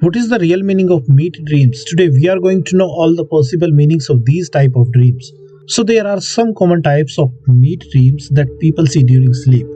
What is the real meaning of meat dreams? Today we are going to know all the possible meanings of these type of dreams. So there are some common types of meat dreams that people see during sleep.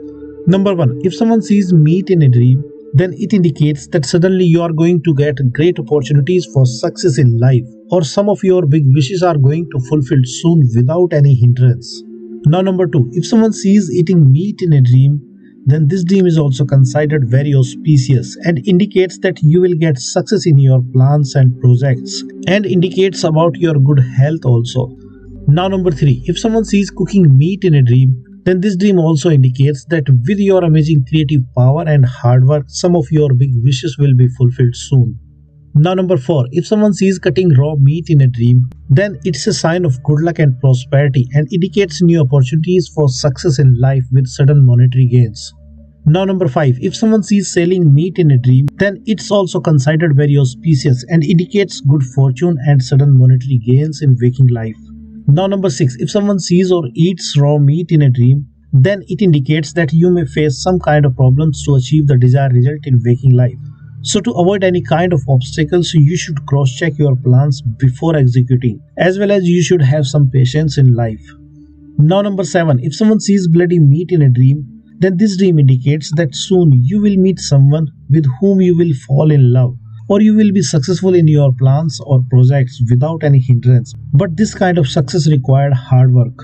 Number 1. If someone sees meat in a dream, then it indicates that suddenly you are going to get great opportunities for success in life, or some of your big wishes are going to fulfill soon without any hindrance. Now number 2. If someone sees eating meat in a dream, then this dream is also considered very auspicious and indicates that you will get success in your plans and projects, and indicates about your good health also. Now number 3. If someone sees cooking meat in a dream, then this dream also indicates that with your amazing creative power and hard work, some of your big wishes will be fulfilled soon. Now number 4. If someone sees cutting raw meat in a dream, then it's a sign of good luck and prosperity and indicates new opportunities for success in life with sudden monetary gains. Now number 5. If someone sees selling meat in a dream, then it's also considered very auspicious and indicates good fortune and sudden monetary gains in waking life. Now number 6. If someone sees or eats raw meat in a dream, then it indicates that you may face some kind of problems to achieve the desired result in waking life. So to avoid any kind of obstacles, you should cross-check your plans before executing, as well as you should have some patience in life. Now number 7. If someone sees bloody meat in a dream, then this dream indicates that soon you will meet someone with whom you will fall in love, or you will be successful in your plans or projects without any hindrance. But this kind of success required hard work.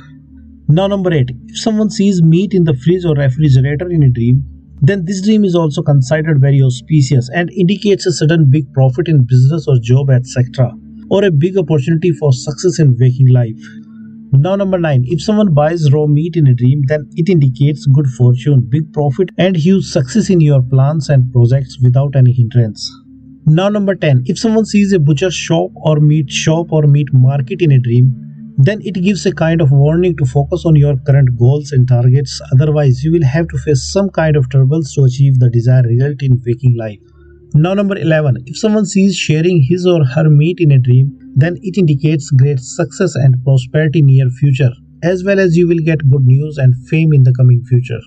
Now number 8. If someone sees meat in the fridge or refrigerator in a dream, then this dream is also considered very auspicious and indicates a sudden big profit in business or job, etc., or a big opportunity for success in waking life. Now number 9. If someone buys raw meat in a dream, then it indicates good fortune, big profit and huge success in your plans and projects without any hindrance. Now number 10. If someone sees a butcher shop or meat market in a dream, then it gives a kind of warning to focus on your current goals and targets, otherwise you will have to face some kind of troubles to achieve the desired result in waking life. Now number 11. If someone sees sharing his or her meat in a dream, then it indicates great success and prosperity in near future, as well as you will get good news and fame in the coming future.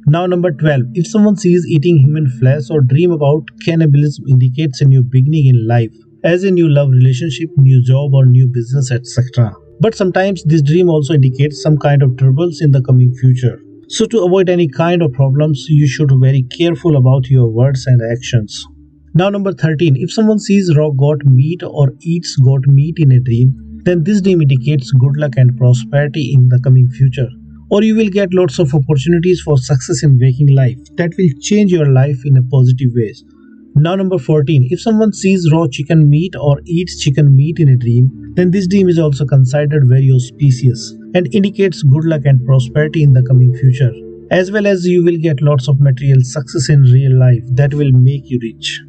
Now number 12. If someone sees eating human flesh or dream about cannibalism, indicates a new beginning in life, as a new love relationship, new job or new business, etc. But sometimes this dream also indicates some kind of troubles in the coming future. So to avoid any kind of problems, you should be very careful about your words and actions. Now number 13. If someone sees raw goat meat or eats goat meat in a dream, then this dream indicates good luck and prosperity in the coming future, or you will get lots of opportunities for success in waking life that will change your life in a positive ways. Now number 14. If someone sees raw chicken meat or eats chicken meat in a dream, then this dream is also considered very auspicious and indicates good luck and prosperity in the coming future, as well as you will get lots of material success in real life that will make you rich.